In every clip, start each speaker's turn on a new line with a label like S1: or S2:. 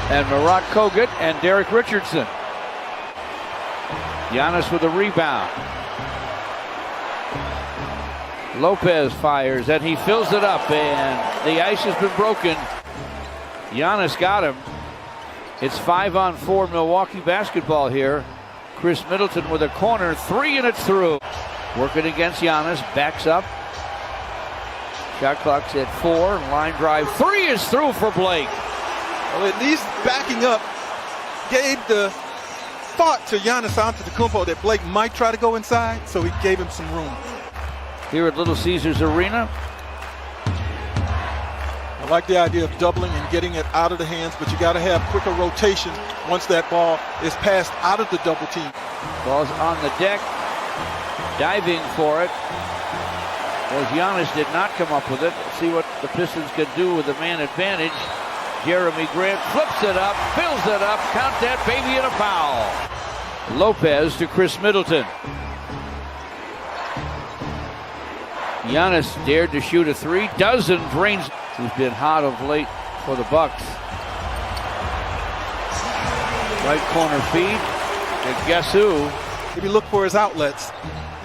S1: and Marat Kogut and Derek Richardson. Giannis with a rebound. Lopez fires and he fills it up, and the ice has been broken. Giannis got him. It's 5-on-4 Milwaukee basketball here. Chris Middleton with a corner three, and it's through. Working against Giannis, backs up. Shot clock's at 4. Line drive three is through for Blake.
S2: Well, at least backing up gave the thought to Giannis Antetokounmpo that Blake might try to go inside, so he gave him some room.
S1: Here at Little Caesars Arena.
S2: I like the idea of doubling and getting it out of the hands, but you got to have quicker rotation once that ball is passed out of the double team.
S1: Ball's on the deck, diving for it. Well, Giannis did not come up with it. Let's see what the Pistons could do with the man advantage. Jeremy Grant flips it up, fills it up, count that baby, and a foul. Lopez to Chris Middleton. Giannis dared to shoot a three, doesn't, drains. He's been hot of late for the Bucks. Right corner feed, and guess who?
S2: Maybe look for his outlets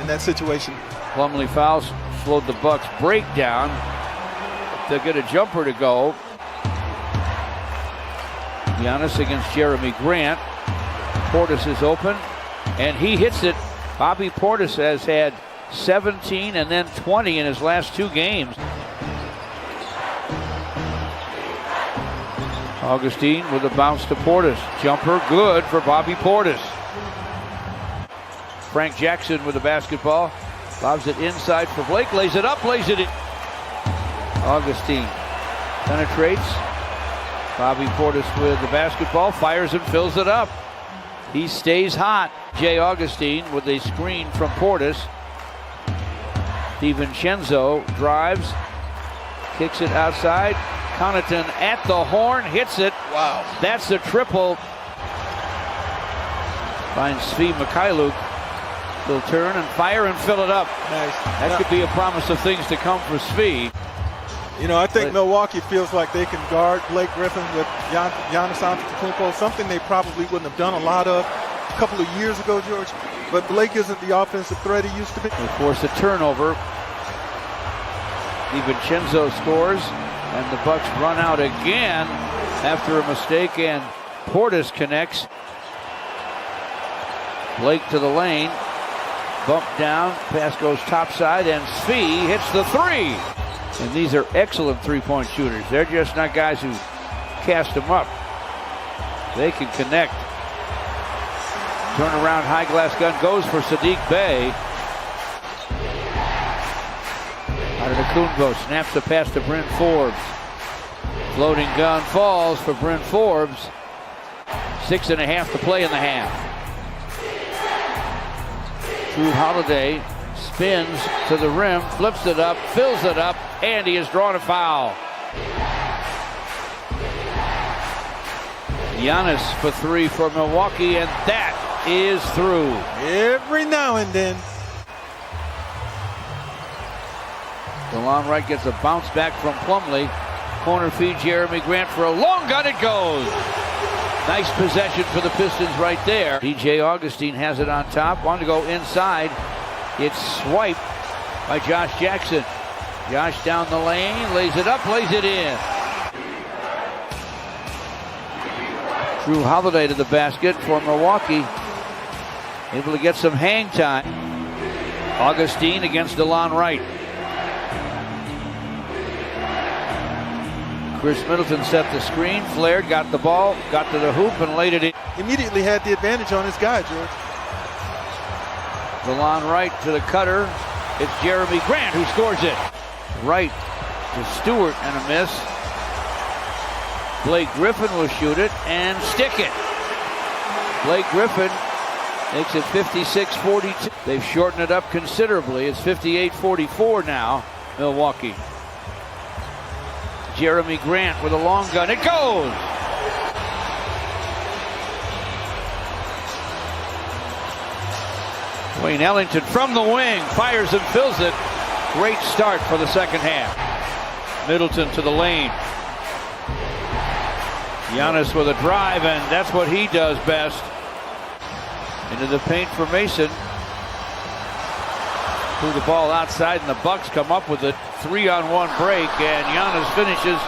S2: in that situation.
S1: Plumlee fouls slowed the Bucks breakdown. They'll get a jumper to go. Giannis against Jeremy Grant. Portis is open, and he hits it. Bobby Portis has had 17 and then 20 in his last 2 games. Augustine with a bounce to Portis. Jumper good for Bobby Portis. Frank Jackson with the basketball. Lobs it inside for Blake. Lays it up, lays it in. Augustine penetrates. Bobby Portis with the basketball. Fires and fills it up. He stays hot. Jay Augustine with a screen from Portis. DiVincenzo drives. Kicks it outside. Connaughton at the horn, hits it.
S2: Wow.
S1: That's the triple. Finds Svi Mikhailuk. He'll turn and fire and fill it up.
S2: Nice.
S1: That could be a promise of things to come for Svi.
S2: You know, I think Milwaukee feels like they can guard Blake Griffin with Giannis Antetokounmpo, something they probably wouldn't have done a lot of a couple of years ago, George. But Blake isn't the offensive threat he used to be.
S1: They force a turnover. DiVincenzo scores. And the Bucks run out again after a mistake, and Portis connects. Blake to the lane. Bump down. Pass goes topside, and Svi hits the three. And these are excellent three-point shooters. They're just not guys who cast them up. They can connect. Turnaround high glass gun goes for Sadiq Bey. Antetokounmpo snaps the pass to Bryn Forbes. Floating gun falls for Bryn Forbes. 6.5 to play in the half. Drew Holiday spins to the rim, flips it up, fills it up, and he has drawn a foul. Giannis for 3 for Milwaukee, and that is through.
S2: Every now and then.
S1: DeLon Wright gets a bounce back from Plumlee. Corner feed Jeremy Grant for a long gun. It goes. Nice possession for the Pistons right there. DJ Augustine has it on top. Wanted to go inside. It's swiped by Josh Jackson. Josh down the lane, lays it up, lays it in. Drew Holiday to the basket for Milwaukee. Able to get some hang time. Augustine against DeLon Wright. Chris Middleton set the screen, flared, got the ball, got to the hoop, and laid it in.
S2: Immediately had the advantage on his guy, George.
S1: DeLon Wright to the cutter. It's Jeremy Grant who scores it. Wright to Stewart and a miss. Blake Griffin will shoot it and stick it. Blake Griffin makes it 56-42. They've shortened it up considerably. It's 58-44 now, Milwaukee. Jeremy Grant with a long gun. It goes! Wayne Ellington from the wing fires and fills it. Great start for the second half. Middleton to the lane. Giannis with a drive, and that's what he does best. Into the paint for Mason. Threw the ball outside, and the Bucks come up with a 3-on-1 break, and Giannis finishes.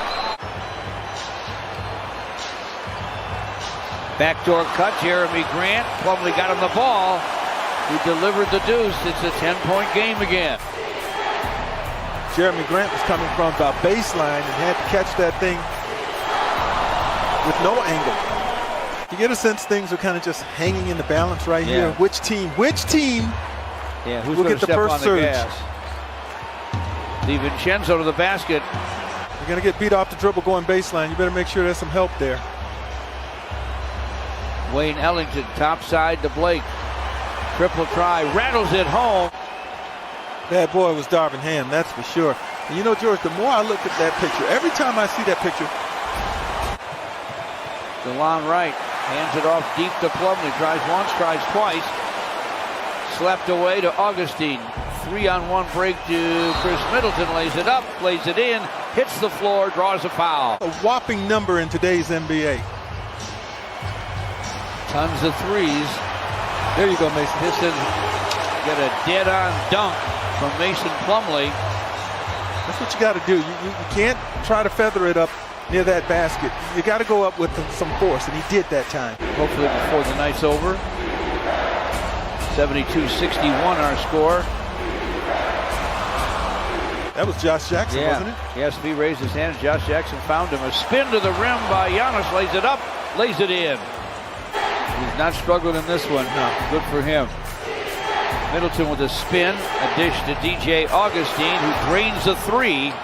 S1: Backdoor cut, Jeremy Grant. Plumlee got him the ball. He delivered the deuce. It's a 10-point game again.
S2: Jeremy Grant was coming from the baseline and had to catch that thing with no angle. You get a sense things are kind of just hanging in the balance right here. Which team
S1: who's
S2: will get the
S1: step
S2: first
S1: on the
S2: surge?
S1: gas? DiVincenzo to the basket.
S2: You're going to get beat off the dribble going baseline. You better make sure there's some help there.
S1: Wayne Ellington, top side to Blake. Triple try, rattles it home.
S2: Bad boy was Darvin Ham, that's for sure. And you know, George, the more I look at that picture, every time I see that picture.
S1: DeLon Wright hands it off deep to Plumlee. Tries once, tries twice. Slapped away to Augustine. 3-on-1 break to Chris Middleton. Lays it up, plays it in, hits the floor, draws a foul.
S2: A whopping number in today's NBA.
S1: Tons of threes.
S2: There you go, Mason.
S1: Pistons get a dead-on dunk from Mason Plumlee.
S2: That's what you got to do. You can't try to feather it up near that basket. You got to go up with some force, and he did that time.
S1: Hopefully before the night's over. 72-61 our score.
S2: That was Josh Jackson, wasn't it?
S1: Yes, he raised his hand, and Josh Jackson found him. A spin to the rim by Giannis, lays it up, lays it in. He's not struggled in this one. No. Good for him. Middleton with a spin, a dish to DJ Augustine, who drains a three.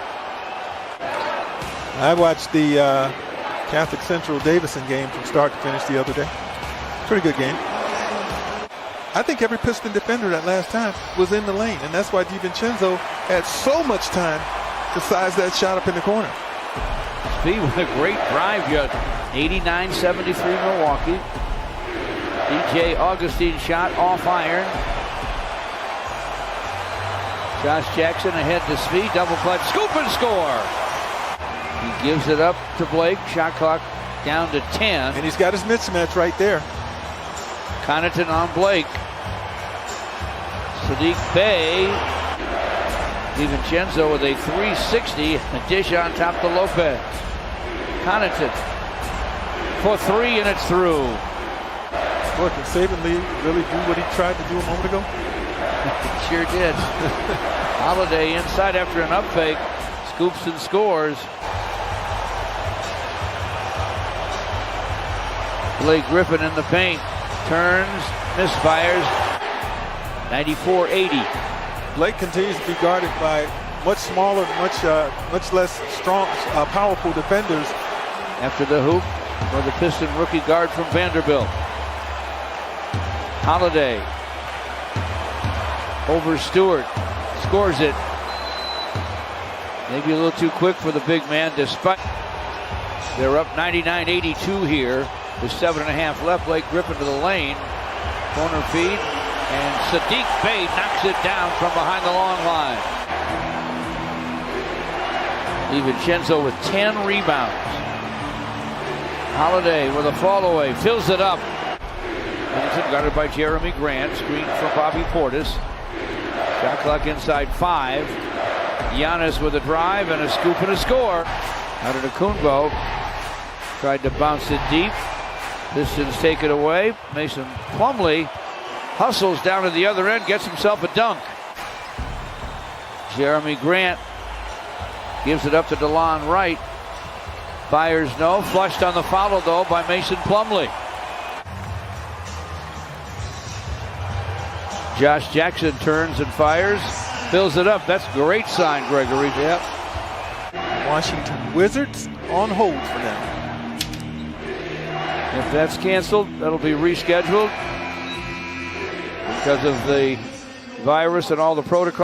S2: I watched the Catholic Central Davison game from start to finish the other day. Pretty good game. I think every Piston defender that last time was in the lane, and that's why DiVincenzo had so much time to size that shot up in the corner.
S1: Speed with a great drive, 89-73 Milwaukee. DJ Augustine shot off iron. Josh Jackson ahead to Speed, double clutch, scoop and score. He gives it up to Blake, shot clock down to 10.
S2: And he's got his mismatch right there.
S1: Connaughton on Blake. Saddiq Bey. DiVincenzo with a 360, a dish on top to Lopez. Connaughton for three, and it's through.
S2: Boy, can Saban Lee really do what he tried to do a moment ago?
S1: He sure did. Holiday inside after an up fake, scoops and scores. Blake Griffin in the paint, turns, misfires. 94-80.
S2: Blake continues to be guarded by much smaller, much less strong, powerful defenders.
S1: After the hoop for the Piston rookie guard from Vanderbilt. Holiday over Stewart, scores it. Maybe a little too quick for the big man, despite they're up 99-82 here with 7.5 left. Blake Griffin to the lane, corner feed, and Saddiq Bey knocks it down from behind the long line. DiVincenzo with 10 rebounds. Holiday with a fall away, fills it up. Middleton guarded by Jeremy Grant, screen from Bobby Portis. Shot clock inside 5. Giannis with a drive and a scoop and a score. Antetokounmpo tried to bounce it deep. Pistons take it away. Mason Plumlee hustles down to the other end, gets himself a dunk. Jeremy Grant gives it up to DeLon Wright. Fires no. Flushed on the foul though by Mason Plumlee. Josh Jackson turns and fires. Fills it up. That's a great sign, Gregory.
S2: Yep. Washington Wizards on hold for now.
S1: If that's canceled, that'll be rescheduled because of the virus and all the protocols.